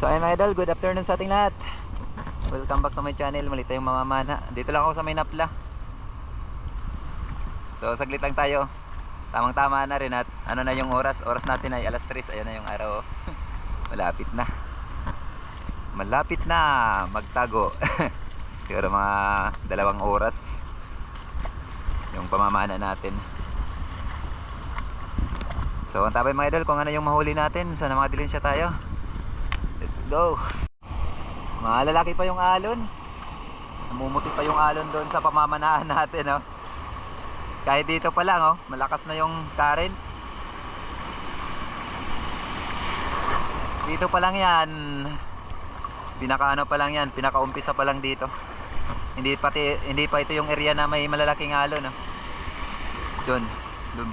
So ayun mga idol, good afternoon sa ating lahat. Welcome back to my channel, Mali Tayong Mamamana. Dito lang ako sa may napla. So saglit lang tayo. Tamang tama na rin at ano na yung oras. Oras natin ay alas 3. Ayan na yung araw. Malapit na. Malapit na magtago. Siguro mga 2 oras yung pamamana natin. So ang tabay mga idol, kung ano yung mahuli natin. Sana makadilin siya tayo. Let's go. Mga lalaki pa yung alon. Namumuti pa yung alon doon sa pamamanahan natin, oh. Kahit dito pa lang, oh, malakas na yung current. Dito pa lang yan. Pinakaano pa lang yan, pinakaumpisa pa lang dito. Hindi pa ito yung area na may malalaking alon, oh. Doon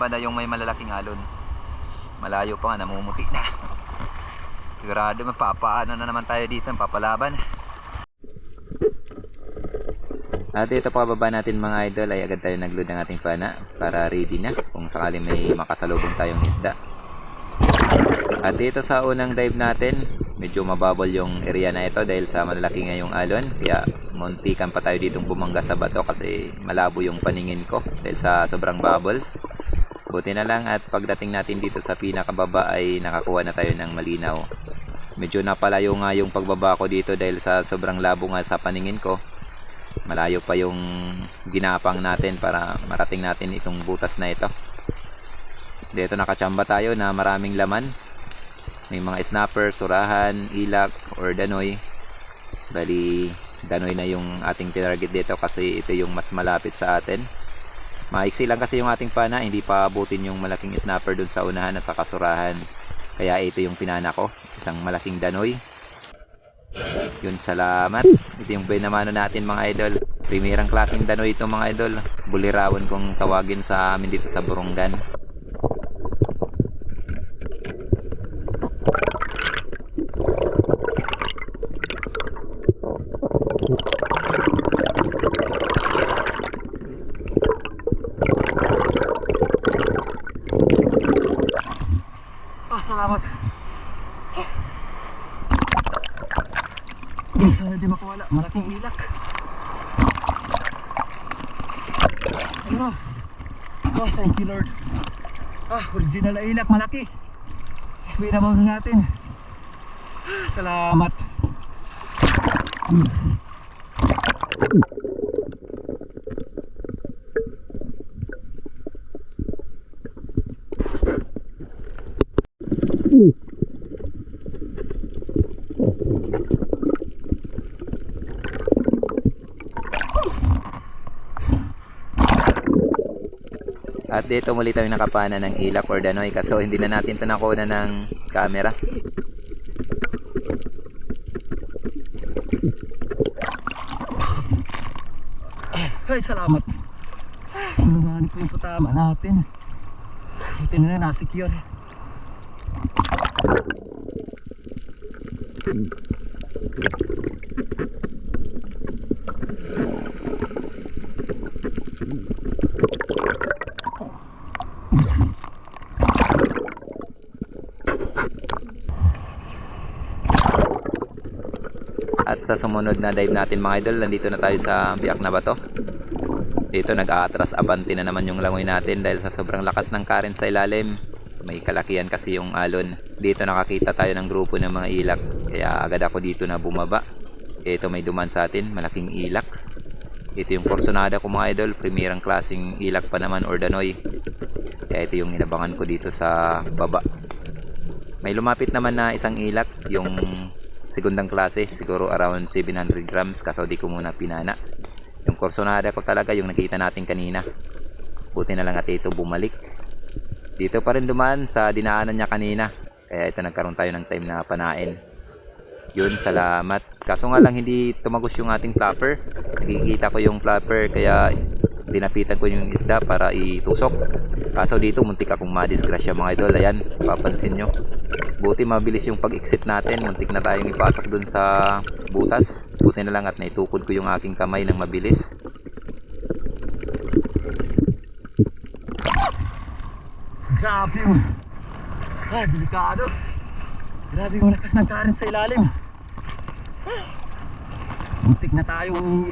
ba na yung may malalaking alon? Malayo pa nga, namumuti na. Sigurado mapapaano na naman tayo dito, papalaban. At ito pababa natin mga idol ay agad tayo nagload ng ating pana para ready na kung sakali may makasalubong tayong isda. At dito sa unang dive natin, medyo mababol yung area na ito dahil sa malalaki nga yung alon. Kaya muntikan pa tayo ditong bumangga sa bato kasi malabo yung paningin ko dahil sa sobrang bubbles. Buti na lang at pagdating natin dito sa pinakababa ay nakakuha na tayo ng malinaw. Medyo napalayo nga yung pagbaba ko dito dahil sa sobrang labo nga sa paningin ko. Malayo pa yung ginapang natin para marating natin itong butas na ito. Dito nakachamba tayo na maraming laman. May mga snapper, surahan, ilak, or danoy. Bali, danoy na yung ating tinarget dito kasi ito yung mas malapit sa atin. Maiksi lang kasi yung ating pana, hindi pa abutin yung malaking snapper dun sa unahan at sa kasurahan. Kaya ito yung pinana ko, isang malaking danoy. Yun, salamat. Ito yung binamano natin mga idol. Primerang klaseng danoy ito mga idol. Bulirawan kung tawagin sa amin dito sa Burungan. Salamat. Di makawala, malaking ilak. Ano? Oh, thank you Lord. Original na ilak, malaki. Binabaw na natin. Salamat. At dito muli tayo nakapana ng ilak or danoy kasi hindi na natin ito nakuha ng camera. Ay, salamat. Nungahanip ko yung putama natin. Buti na na secure. At sa sumunod na dive natin mga idol, nandito na tayo sa biyak na bato. Dito nag-aatras abanti na naman yung langoy natin dahil sa sobrang lakas ng current sa ilalim. May kalakihan kasi yung alon. Dito nakakita tayo ng grupo ng mga ilak. Kaya agad ako dito na bumaba. Ito may duman sa atin, malaking ilak. Ito yung porsonada ko mga idol, primerang klaseng ilak pa naman or danoy. Kaya ito yung inabangan ko dito sa baba. May lumapit naman na isang ilak, yung segundang klase, siguro around 700 grams, kaso di ko muna pinana. Yung porsonada ko talaga yung nakita natin kanina. Buti na lang at ito bumalik. Dito pa rin dumaan sa dinaanan niya kanina. Kaya ito nagkaroon tayo ng time na panain. Yun, salamat. Kaso nga lang hindi tumagos yung ating flapper. Nakikita ko yung flapper kaya dinapitan ko yung isda para itusok. Kaso dito muntik akong madisgrasya mga idol. Ayan, papansin nyo. Buti mabilis yung pag-exit natin. Muntik na tayong ipasok dun sa butas. Buti na lang at naitukod ko yung aking kamay ng mabilis. Grabe yun. Ay, delikado. Grabe yung lakas ng current sa ilalim. Muntik na tayong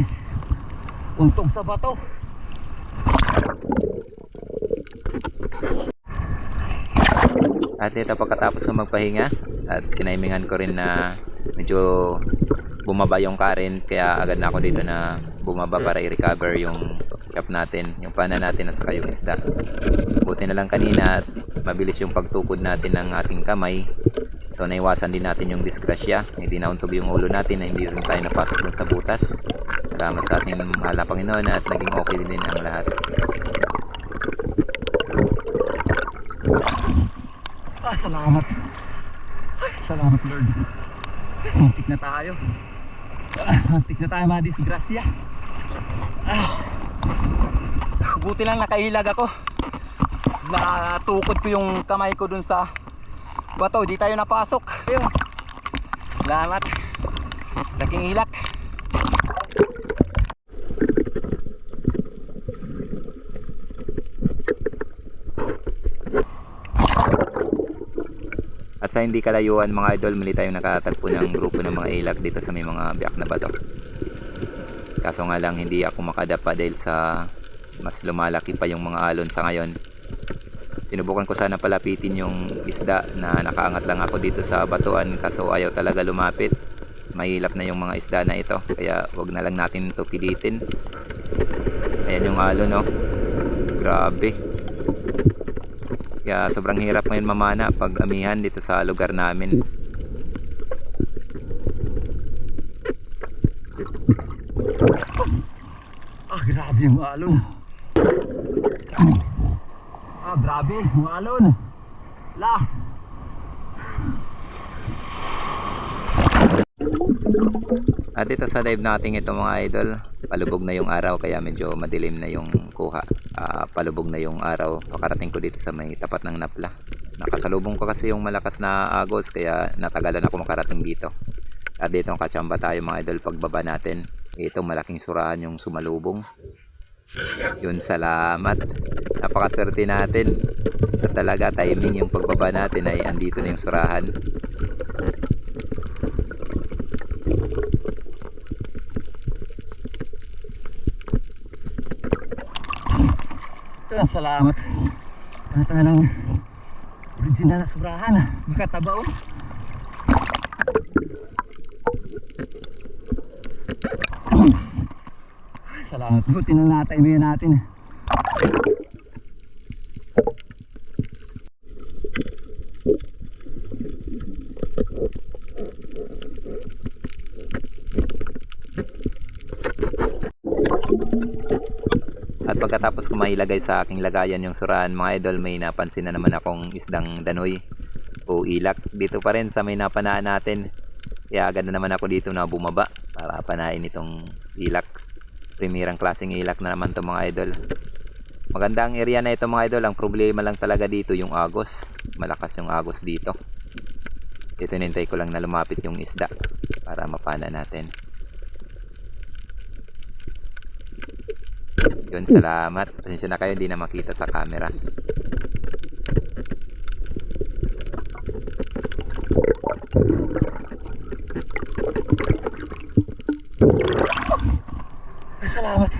untog sa bato. At ito pagkatapos ko magpahinga at tinaimingan ko rin na medyo bumaba yung current, kaya agad na ako dito na bumaba para i-recover yung shop natin, yung pana natin at saka yung isda. Buti na lang kanina at mabilis yung pagtukod natin ng ating kamay. So naiwasan din natin yung disgrasya, hindi nauntog yung ulo natin na hindi rin tayo napasok dun sa butas. Salamat sa ating mahal na Panginoon at naging okay din ang lahat. Salamat. Ay, salamat Lord. Muntik na tayo. Muntik na tayo madisgrasya. Buti lang nakahilag ako. Natukod ko yung kamay ko dun sa bato, di tayo napasok. Ayun. Salamat. Laking hilak. At sa hindi kalayuan mga idol, muli tayong nakatagpo ng grupo ng mga ilak dito sa may mga biyak na bato. Kaso nga lang hindi ako makadapa dahil sa mas lumalaki pa yung mga alon sa ngayon. Sinubukan ko sana palapitin yung isda na nakaangat lang ako dito sa batuan, kaso ayaw talaga lumapit. Mahilap na yung mga isda na ito, kaya wag na lang natin ito pilitin. Ayan yung alon, no? Grabe. Kaya sobrang hirap ngayon mamana pag amihan dito sa lugar namin. Grabe yung alon. Grabe yung alon. La. At dito sa dive natin ito mga idol, palubog na yung araw kaya medyo madilim na yung kuha. Palubog na yung araw, pakarating ko dito sa may tapat ng napla. Nakasalubong ko kasi yung malakas na agos kaya natagalan ako makarating dito. At dito ang katsamba tayo mga idol pagbaba natin. Ito malaking surahan yung sumalubong. Yun, salamat. Napakaswerte natin. At talaga timing yung pagbaba natin ay andito na yung surahan. Salamat. Ano tayo ng original na sobrahan. Makatabaw. Salamat. Buti na natay mo natin. At pagkatapos ko mailagay sa aking lagayan yung surahan mga idol, may napansin na naman akong isdang danoy o ilak dito pa rin sa may napanaan natin. Kaya agad na naman ako dito na bumaba para panain itong ilak. Primerang klaseng ilak na naman to mga idol. Maganda ang area na ito mga idol. Ang problema lang talaga dito yung agos. Malakas yung agos dito. Ito nintay ko lang na lumapit yung isda para mapana natin. Yun, salamat. Pasensya na kayo, hindi na makita sa camera. Salamat.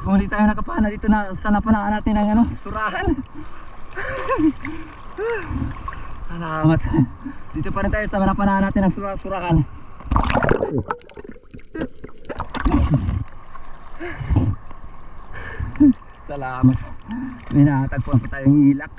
Kung hindi tayo nakapana dito na sa napanaan natin ng ano, surahan. Salamat. Dito pa rin tayo sa napanaan natin ng surahan. Salamat. May nakatagpuan pa tayong ilak.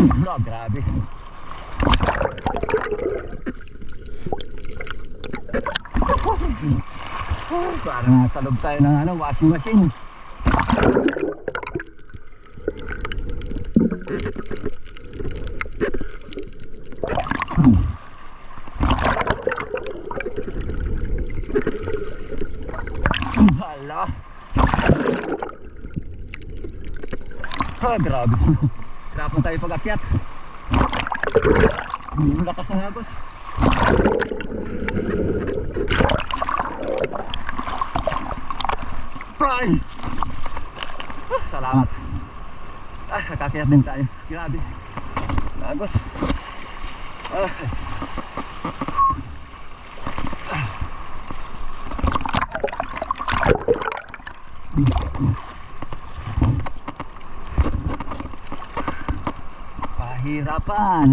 No, grabe. Parang nasa loob tayo ng washing machine. Hala. Grabe. Grabe tayo pag-akyat. Lakas ng agos. Ay! Salamat. Nakakayat din tayo. Grabe. Agos. Pahirapan.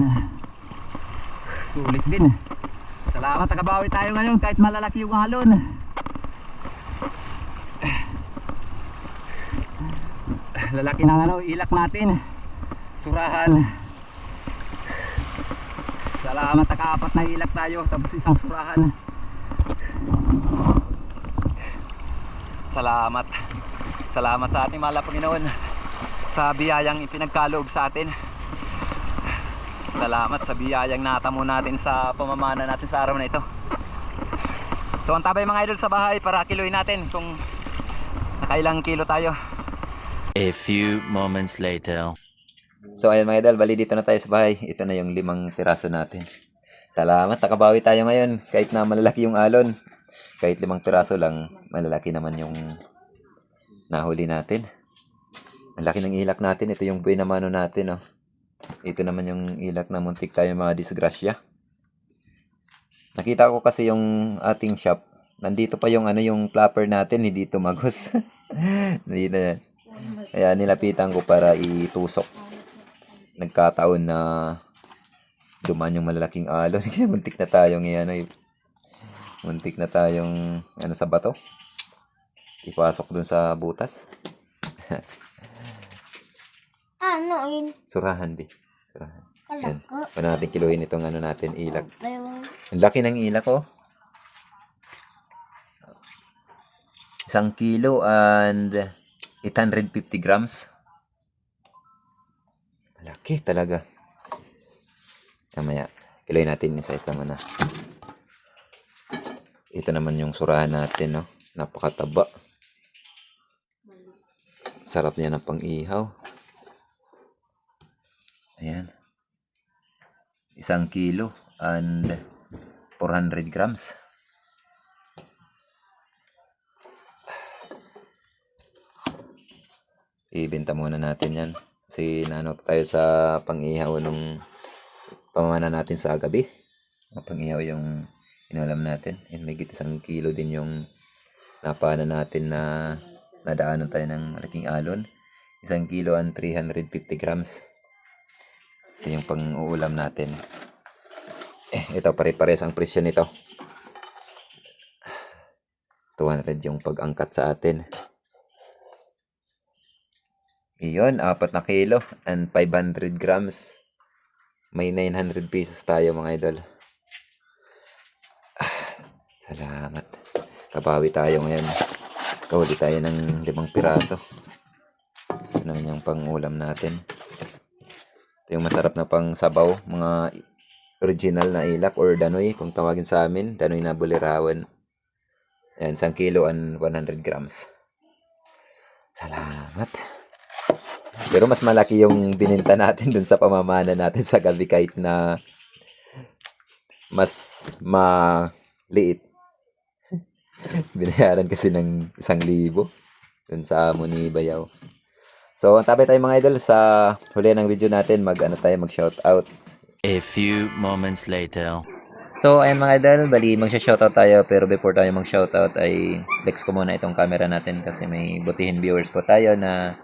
Sulit din. Salamat, nakabawi tayo ngayon kahit malalaki yung alon. Lalaki ng ilak natin. Surahan. Salamat, nakaapat na ilak tayo tapos isang surahan. Salamat. Salamat sa ating mahal na Panginoon sa biyayang ipinagkaloob sa atin. Salamat sa biyayang natamo natin sa pamamana natin sa araw na ito. So antabay mga idol sa bahay para kiloin natin kung nakailang kilo tayo. A few moments later. So ayun mga idol, bali dito na tayo sa bahay. Ito na yung 5 piraso natin. Salamat, nakabawi tayo ngayon. Kahit na malalaki yung alon, kahit 5 piraso lang, malalaki naman yung nahuli natin. Ang laki ng ilak natin. Ito yung buhay na mano natin. Oh. Ito naman yung ilak na muntik tayo mga disgrasya. Nakita ko kasi yung ating shop. Nandito pa yung yung flapper natin, hindi tumagos. Nandito na. Kaya nilapitan ko para itusok. Nagkataon na dumaan yung malalaking alon. Muntik na tayong muntik na tayong sa bato. Ipasok dun sa butas. Ano yun? Surahan di. Surahan. Yan. Kalako. Paano natin kiluhin itong natin ilak. Ewan. Ang laki ng ilak oh. 1 kilo and 850 grams. Malaki talaga. Kamaya, kiloin natin isa-isa muna. Ito naman yung surahan natin, no? Napakataba. Sarap niya ng pang-ihaw. Ayan. 1 kilo and 400 grams. Ibenta muna natin yan. Kasi nanok tayo sa pang-ihaw nung pamana natin sa gabi. Pang-ihaw yung inalam natin. And may 1 kilo din yung napana natin na nadaanan tayo ng malaking alon. 1 kilo and 350 grams. Ito yung pang-uulam natin. Ito pare-pares ang presyo nito. 200 yung pag-angkat sa atin. Iyon, 4 na kilo and 500 grams. May 900 pesos tayo mga idol. Salamat. Kabawi tayo ngayon. Kahuli tayo ng 5 piraso. Ito naman yung pang-ulam natin. Ito yung masarap na pang sabaw. Mga original na ilak or danoy kung tawagin sa amin. Danoy na bulirawan. Yan, 1 kilo and 100 grams. Salamat. Pero mas malaki yung bininta natin dun sa pamamana natin sa gabi kahit na mas maliit. Binayaran kasi ng 1,000 dun sa Muni Bayaw. So, antabay tayo mga idol sa huli ng video natin. Mag-shoutout. A few moments later. So, ayan mga idol, bali mag-shoutout tayo pero before tayo mag-shoutout ay flex ko muna itong camera natin kasi may butihin viewers po tayo na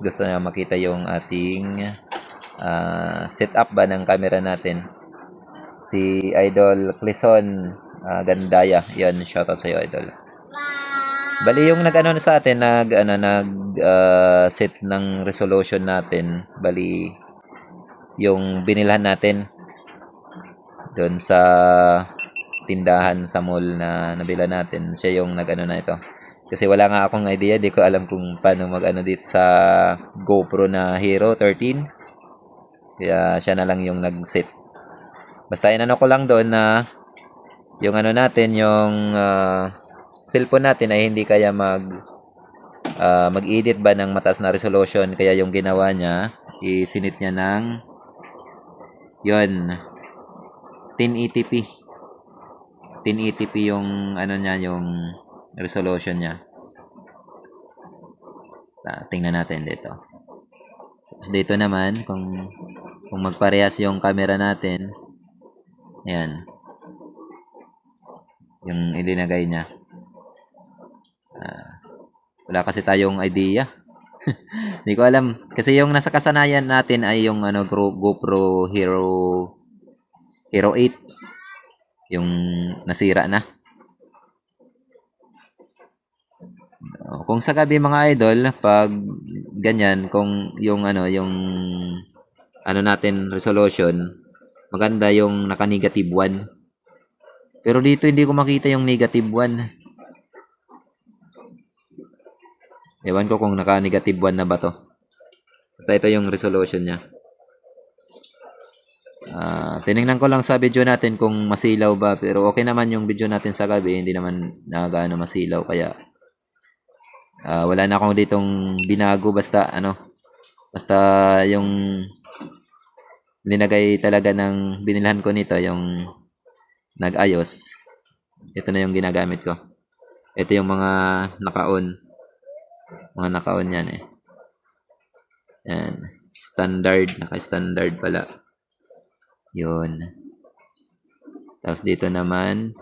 gusto na makita yung ating setup ba ng camera natin. Si Idol Clison Gandaya, yan, shoutout sa iyo Idol. Bali yung nag-ano sa atin, set ng resolution natin, bali yung binilhan natin doon sa tindahan sa mall na nabila natin. Siya yung nag-ano na ito. Kasi wala nga akong idea, di ko alam kung paano mag-ano dito sa GoPro na Hero 13. Kaya siya na lang yung nag-set. Basta inano ko lang doon na yung ano natin, yung cellphone natin ay hindi kaya mag-edit ba ng mataas na resolution. Kaya yung ginawa niya, isinit niya ng yun, 1080p. 1080p yung ano niya, yung resolution niya. Tingnan natin dito. Tapos dito naman, kung magparehas yung camera natin, ayan, yung ilinagay niya. Wala kasi tayong idea. Hindi ko alam. Kasi yung nasa kasanayan natin ay yung ano, GoPro Hero 8. Yung nasira na. Kung sa gabi mga idol, pag ganyan, kung yung ano natin resolution, maganda yung naka-negative 1. Pero dito hindi ko makita yung negative 1. Ewan ko kung naka-negative 1 na ba to. Basta ito yung resolution niya. Tinignan ko lang sa video natin kung masilaw ba, pero okay naman yung video natin sa gabi, hindi naman gaano masilaw, kaya wala na akong ditong binago, basta yung linagay talaga ng binilhan ko nito, yung nag-ayos. Ito na yung ginagamit ko. Ito yung mga naka-on yan eh. Yan, naka-standard pala. Yun. Tapos dito naman,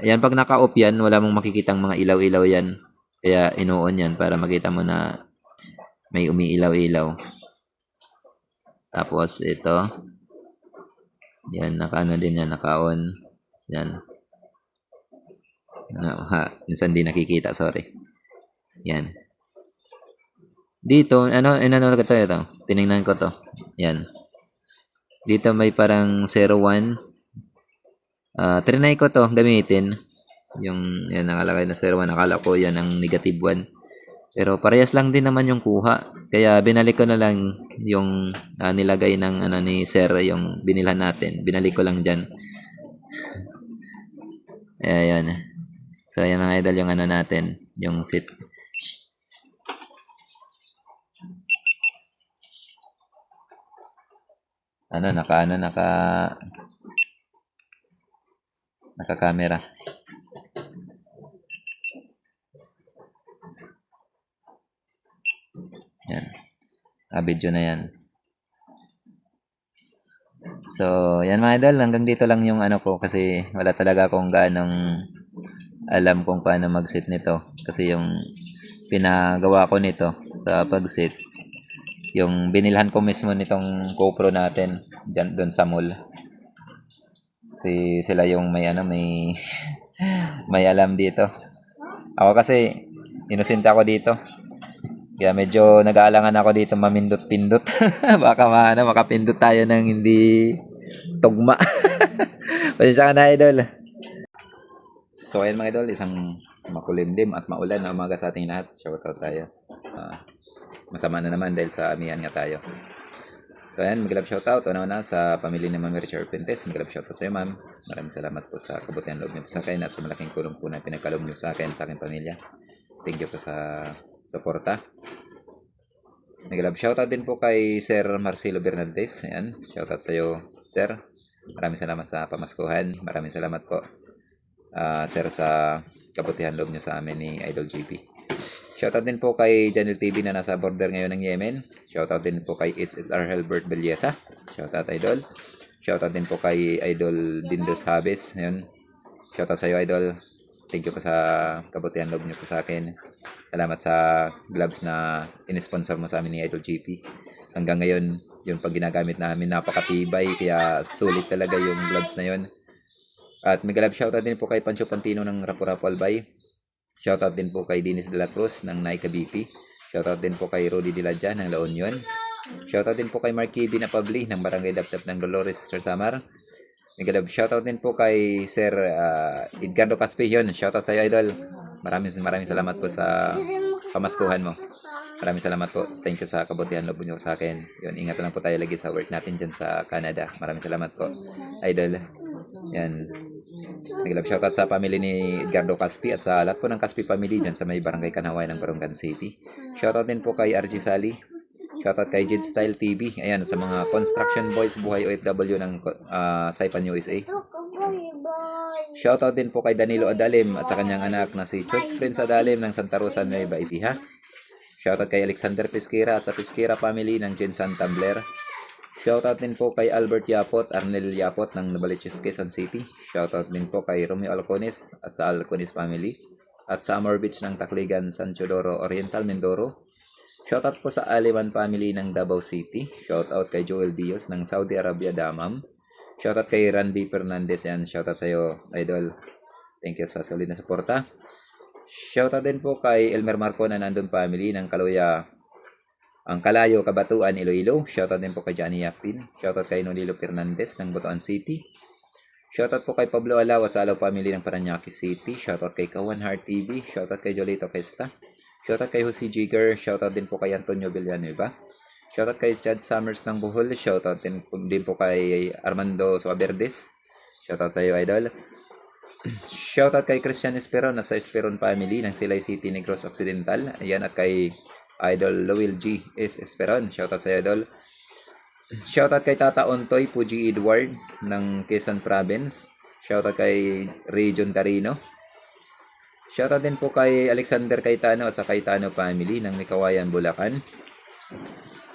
yan, pag naka-off yan, wala mong makikitang mga ilaw-ilaw yan. Kaya ino-on yan para makita mo na may umiilaw-ilaw. Tapos ito, yan, naka-ano din yan, naka-on. Yan. Minsan di nakikita, sorry. Yan. Dito, ko to ito. Tinignan ko to. Yan. Dito may parang 01. Trinay ko to gamitin. Yung yan nakalagay na 01. Akala ko yan ang negative 1. Pero parehas lang din naman yung kuha. Kaya binalik ko na lang yung nilagay ng ni Sir, yung binilhan natin. Binalik ko lang dyan. Ayan. So yan mga idol yung natin. Yung sit. Naka-camera. Yan. Video na yan. So, yan mga idol, hanggang dito lang yung ko, kasi wala talaga akong ganong alam kung paano mag-set nito. Kasi yung pinagawa ko nito sa pag-set, yung binilhan ko mismo nitong GoPro natin dyan, doon sa mall. Kasi sila yung may may alam dito. Ako kasi inosente ako dito. Kaya medyo nag-aalangan ako dito mamindot-pindot. Baka makapindot tayo ng hindi tugma. Pasensya ka na, idol. So ayan mga idol, isang makulimlim at maulan na umaga sa ating lahat. Shoutout tayo. Masama na naman dahil sa amihan nga tayo. So ayan, mag-love shoutout una sa pamilya ni Ma'am Richard Pentes. Mag-love shoutout sa iyo, ma'am. Maraming salamat po sa kabutihan loob niyo po sa akin at sa malaking tulong po na pinagkaloob niyo sa akin, sa aking pamilya. Thank you po sa suporta. Mag-love shoutout din po kay Sir Marcelo Bernaldez. Ayan, shoutout sa iyo, Sir. Maraming salamat sa pamaskuhan. Maraming salamat po, Sir, sa kabutihan loob niyo sa amin ni Idol GP. Shoutout din po kay Janel TV na nasa border ngayon ng Yemen. Shoutout din po kay HSR Helbert Belleza. Shoutout, Idol. Shoutout din po kay Idol Dindos Habes. Ayun. Shoutout sa iyo, Idol. Thank you po sa kabutihan loob niyo po sa akin. Salamat sa gloves na in-sponsor mo sa amin ni Idol GP. Hanggang ngayon, yung pag ginagamit namin, napakatibay. Kaya sulit talaga yung gloves na yun. At may galab shoutout din po kay Pancho Pantino ng Rapu-Rapu Albay. Shoutout din po kay Dennis De La Cruz ng Naika BP. Shoutout din po kay Rudy Diladja ng La Union. Shoutout din po kay Mark Kibi na Pabli ng Barangay Dapdap ng Dolores, Sir Samar. Miguel, shoutout din po kay Sir Edgardo Caspion. Shoutout sa iyo, Idol. Maraming salamat po sa kamaskuhan mo. Maraming salamat po. Thank you sa kabutihan loob niyo sa akin. Yun, ingat lang po tayo lagi sa work natin dyan sa Canada. Maraming salamat po, Idol. Yan. Miguel, shoutout sa family ni Edgardo Caspi at sa lahat po ng Caspi family dyan sa may Barangay Kanaway ng Barongan City. Shoutout din po kay RG Sally. Shoutout kay Jid Style TV. Ayan, sa mga construction boys buhay OFW ng Saipan, USA. Shoutout din po kay Danilo Adalim at sa kanyang anak na si Church Prince Adalim ng Santa Rosa, Nueva Ecija. Shoutout kay Alexander Pesquera at sa Pesquera family ng Jensan Tumbler. Shoutout din po kay Albert Yapot, Arnel Yapot ng Novaliches, Quezon City. Shoutout din po kay Romeo Alcones at sa Alcones family. At sa Amor Beach ng Tacligan, San Teodoro Oriental, Mindoro. Shoutout po sa Aliman family ng Davao City. Shoutout kay Joel Dios ng Saudi Arabia, Damam. Shoutout kay Randy Fernandez. Yan, shoutout sa iyo, Idol. Thank you sa solid na suporta. Shoutout din po kay Elmer Marco na nandun family ng ang Kalayo, Kabatuan, Iloilo. Shoutout din po kay Johnny Yapin. Shoutout kay Nonilo Fernandez ng Butuan City. Shoutout po kay Pablo Alaw at sa Alaw family ng Paranaque City. Shoutout kay Kawan Heart TV. Shoutout kay Jolito Questa. Shoutout kay Jose Jigger. Shoutout din po kay Antonio Villanueva. Shoutout kay Chad Summers ng Bohol. Shoutout din po kay Armando Suaverdes. Shoutout sa iyo, Idol. Shoutout kay Christian Esperon na sa Esperon family ng Silay City, Negros Occidental. Ayan, at kay Idol Lowell G. S. Esperon. Shoutout sa iyo, Idol. Shoutout kay Tata Ontoy, Puji Edward ng Quezon Province. Shoutout kay Region Tarino. Shoutout din po kay Alexander Cayetano at sa Cayetano family ng Mikawayan, Bulacan.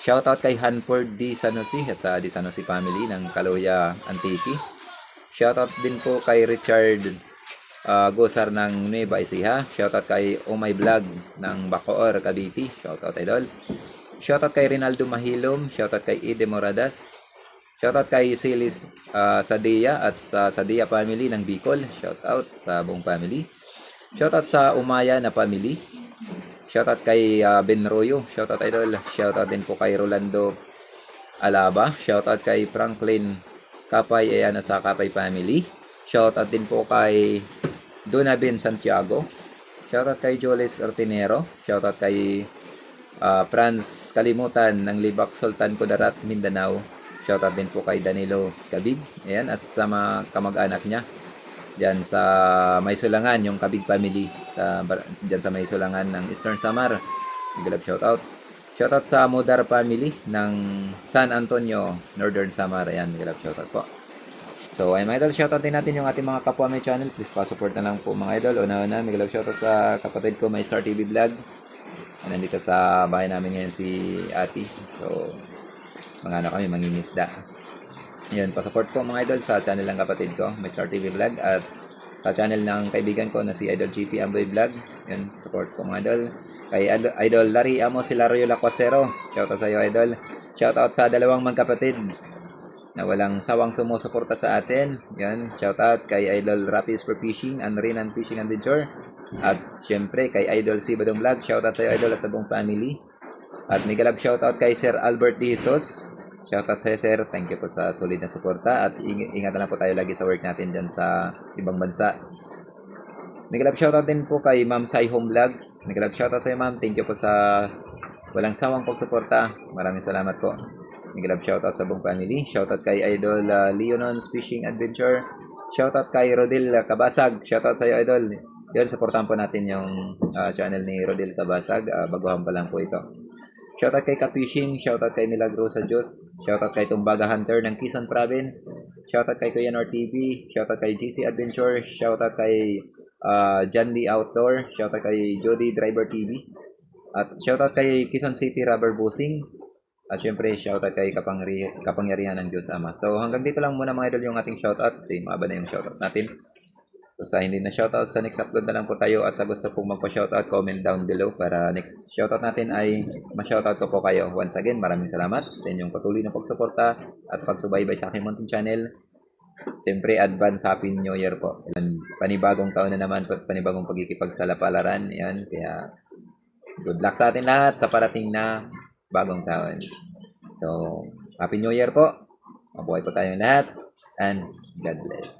Shoutout kay Hanford D. Sanosi at sa D. Sanosi family ng Kaloya, Antique. Shoutout din po kay Richard Gosar ng Nueva Ecija. Shoutout kay Oh My Vlog ng Bacoor, Cavite. Shoutout, Idol. Shoutout kay Rinaldo Mahilom. Shoutout kay Ide Moradas. Shoutout kay Silis Sadia at sa Sadia family ng Bicol. Shoutout sa buong family. Shoutout sa Umaya na family. Shoutout kay Ben Royo. Shoutout, Idol. Shoutout din po kay Rolando Alaba. Shoutout kay Franklin Kapay, ayan, sa Kapay family. Shoutout din po kay Donabin Santiago. Shoutout kay Joles Ortinero. Shoutout kay Franz Kalimutan ng Libak, Sultan Kudarat, Mindanao. Shoutout din po kay Danilo Kabig. Ayan, at sa mga kamag-anak niya diyan sa Maysulangan, yung Kabig family diyan sa Maysulangan ng Eastern Samar. Big love shoutout. Shoutout sa Modar family ng San Antonio, Northern Samar. Ayan, big love shoutout po. So, ay mga idol, shoutout din natin yung ating mga kapwa may channel. Please pa-support na lang po mga idol. Una-una, big love shoutout sa kapatid ko, may Star TV Vlog. Nandito sa bahay namin ngayon si Ati. So, kami, mangingisda. Yun, pa-support po mga idol sa channel ng kapatid ko, may Star TV Vlog, at sa channel ng kaibigan ko na si Idol GP Amboy Vlog. Yun, support po mga idol. Kay Idol Larry Amo Silario Lacuatsero. Shoutout sa iyo, Idol. Shoutout sa dalawang magkapatid na walang sawang sumusuporta sa atin. Yan, shoutout kay Idol Rapi for Fishing and Renan Fishing Adventure. At syempre kay Idol C. Badong Vlog. Shoutout sa iyo, Idol, at sa buong family. At mega love shoutout kay Sir Albert D. Jesus. Shoutout sa iyo, Sir. Thank you po sa solid na suporta. At ingat na po tayo lagi sa work natin dyan sa ibang bansa. Mega love shoutout din po kay Ma'am Sai Home Vlog. Mega love shoutout sa iyo, Ma'am. Thank you po sa walang sawang pagsuporta. Maraming salamat po. Mega love shoutout sa buong family. Shoutout kay Idol Leonon's Fishing Adventure. Shoutout kay Rodil Kabasag. Shoutout sa iyo, Idol. Yun, supportahan po natin yung channel ni Rodil Kabasag. Baguhan pa lang po ito. Shoutout kay Kapishing. Shoutout kay Milagrosa Diyos. Shoutout kay Tumbaga Hunter ng Quezon Province. Shoutout kay Kuya Nor TV. Shoutout kay GC Adventure. Shoutout kay John D. Outdoor. Shoutout kay Jody Driver TV. At shoutout kay Quezon City Rubber Bossing. At syempre, shoutout kay Kapangyarihan ng Diyos Ama. So, hanggang dito lang muna mga idol yung ating shoutout. Kasi maaba na yung shoutout natin. So, sa hindi na shoutout, sa next upload na lang po tayo. At sa gusto pong magpa-shoutout, comment down below para next shoutout natin ay ma-shoutout ko po kayo. Once again, maraming salamat sa inyong patuloy na pagsuporta at pagsubaybay sa aking munting channel. Siyempre, advance Happy New Year po. Panibagong taon na naman, panibagong pagkikipagsalapalan. Yan, kaya good luck sa atin lahat sa parating na bagong taon. So, Happy New Year po. Mabuhay po tayong lahat. And God bless.